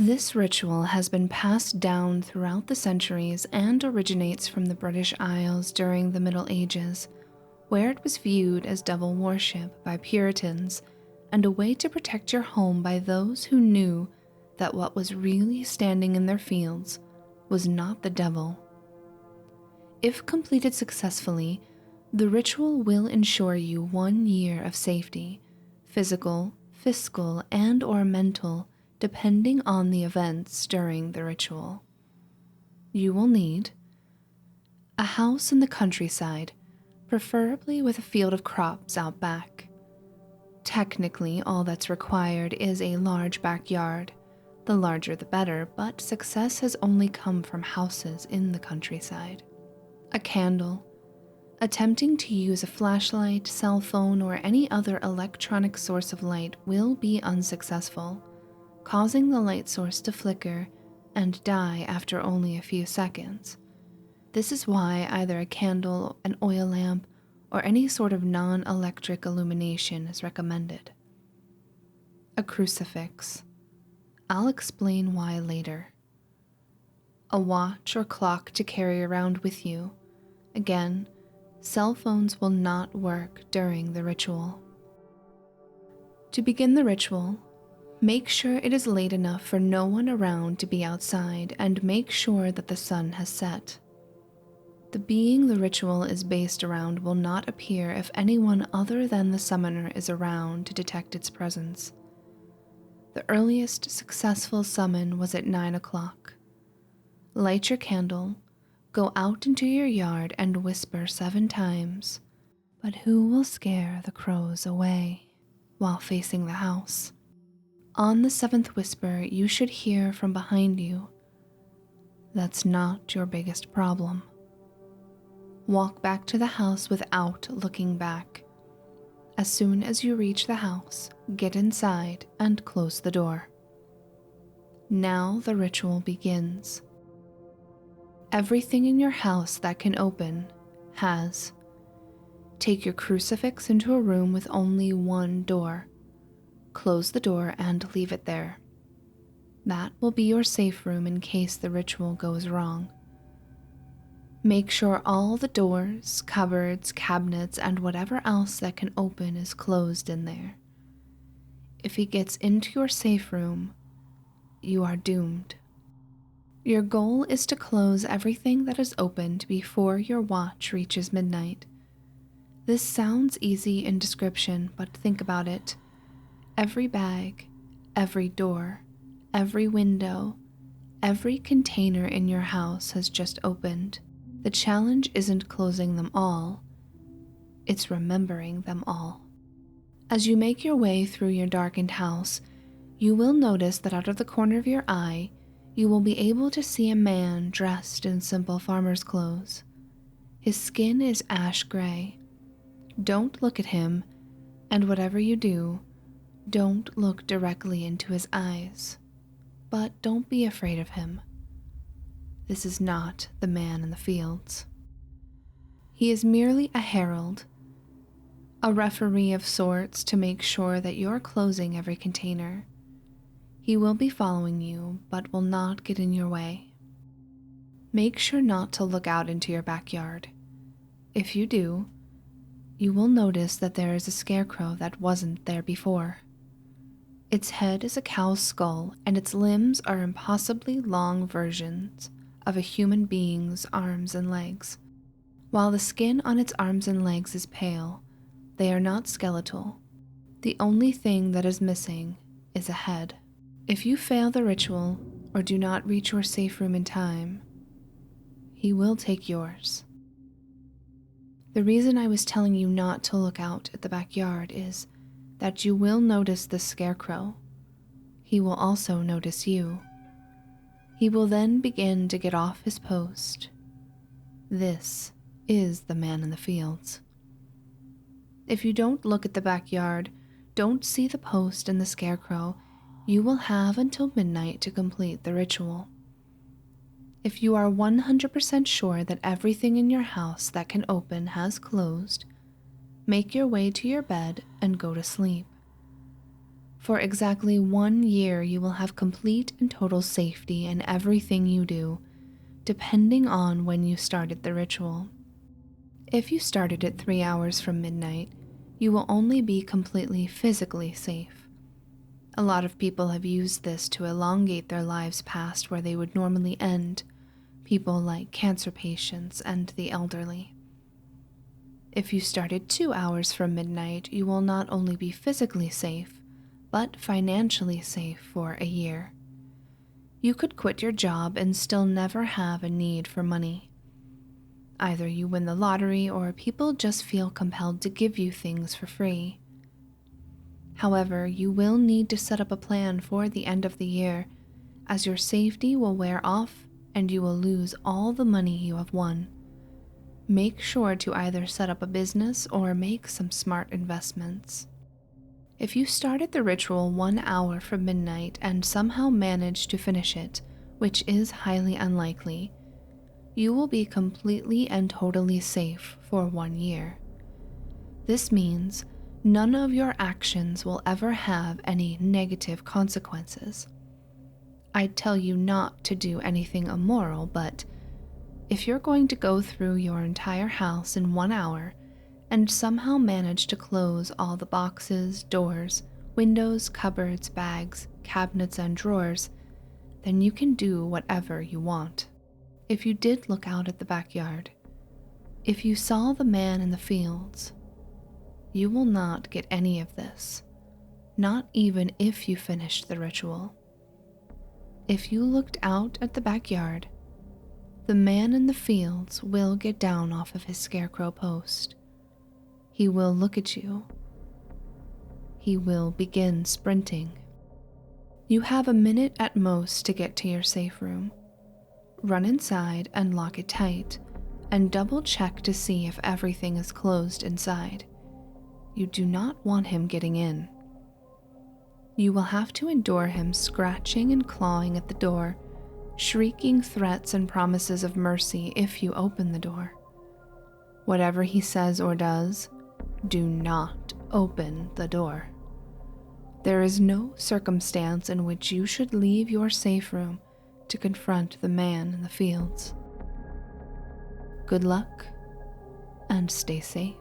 This ritual has been passed down throughout the centuries and originates from the British Isles during the Middle Ages, where it was viewed as devil worship by Puritans and a way to protect your home by those who knew that what was really standing in their fields was not the devil. If completed successfully, the ritual will ensure you 1 year of safety, physical, fiscal, and/or mental, depending on the events during the ritual. You will need a house in the countryside, preferably with a field of crops out back. Technically, all that's required is a large backyard. The larger the better, but success has only come from houses in the countryside. A candle. Attempting to use a flashlight, cell phone, or any other electronic source of light will be unsuccessful, causing the light source to flicker and die after only a few seconds. This is why either a candle, an oil lamp, or any sort of non-electric illumination is recommended. A crucifix. I'll explain why later. A watch or clock to carry around with you. Again, cell phones will not work during the ritual. To begin the ritual, make sure it is late enough for no one around to be outside, and make sure that the sun has set. The being the ritual is based around will not appear if anyone other than the summoner is around to detect its presence. The earliest successful summon was at 9 o'clock. Light your candle, go out into your yard and whisper 7 times, "But who will scare the crows away?" while facing the house. On the 7th whisper, you should hear from behind you, "That's not your biggest problem." Walk back to the house without looking back. As soon as you reach the house, get inside and close the door. Now the ritual begins. Everything in your house that can open has. Take your crucifix into a room with only one door. Close the door and leave it there. That will be your safe room in case the ritual goes wrong. Make sure all the doors, cupboards, cabinets, and whatever else that can open is closed in there. If he gets into your safe room, you are doomed. Your goal is to close everything that is opened before your watch reaches midnight. This sounds easy in description, but think about it. Every bag, every door, every window, every container in your house has just opened. The challenge isn't closing them all, it's remembering them all. As you make your way through your darkened house, you will notice that out of the corner of your eye, you will be able to see a man dressed in simple farmer's clothes. His skin is ash gray. Don't look at him, and whatever you do, don't look directly into his eyes. But don't be afraid of him. This is not the man in the fields. He is merely a herald, a referee of sorts to make sure that you're closing every container. He will be following you, but will not get in your way. Make sure not to look out into your backyard. If you do, you will notice that there is a scarecrow that wasn't there before. Its head is a cow's skull, and its limbs are impossibly long versions of a human being's arms and legs. While the skin on its arms and legs is pale, they are not skeletal. The only thing that is missing is a head. If you fail the ritual or do not reach your safe room in time, he will take yours. The reason I was telling you not to look out at the backyard is that you will notice the scarecrow. He will also notice you. He will then begin to get off his post. This is the man in the fields. If you don't look at the backyard, don't see the post and the scarecrow, you will have until midnight to complete the ritual. If you are 100% sure that everything in your house that can open has closed, make your way to your bed and go to sleep. For exactly 1 year, you will have complete and total safety in everything you do, depending on when you started the ritual. If you started at 3 hours from midnight, you will only be completely physically safe. A lot of people have used this to elongate their lives past where they would normally end, people like cancer patients and the elderly. If you started 2 hours from midnight, you will not only be physically safe, but financially safe for a year. You could quit your job and still never have a need for money. Either you win the lottery or people just feel compelled to give you things for free. However, you will need to set up a plan for the end of the year, as your safety will wear off and you will lose all the money you have won. Make sure to either set up a business or make some smart investments. If you started the ritual 1 hour from midnight and somehow managed to finish it, which is highly unlikely, you will be completely and totally safe for 1 year. This means none of your actions will ever have any negative consequences. I'd tell you not to do anything immoral, but if you're going to go through your entire house in 1 hour and somehow manage to close all the boxes, doors, windows, cupboards, bags, cabinets, and drawers, then you can do whatever you want. If you did look out at the backyard, if you saw the man in the fields, you will not get any of this, not even if you finished the ritual. If you looked out at the backyard, the man in the fields will get down off of his scarecrow post. He will look at you. He will begin sprinting. You have a minute at most to get to your safe room. Run inside and lock it tight, and double check to see if everything is closed inside. You do not want him getting in. You will have to endure him scratching and clawing at the door, shrieking threats and promises of mercy if you open the door. Whatever he says or does, do not open the door. There is no circumstance in which you should leave your safe room to confront the man in the fields. Good luck, and stay safe.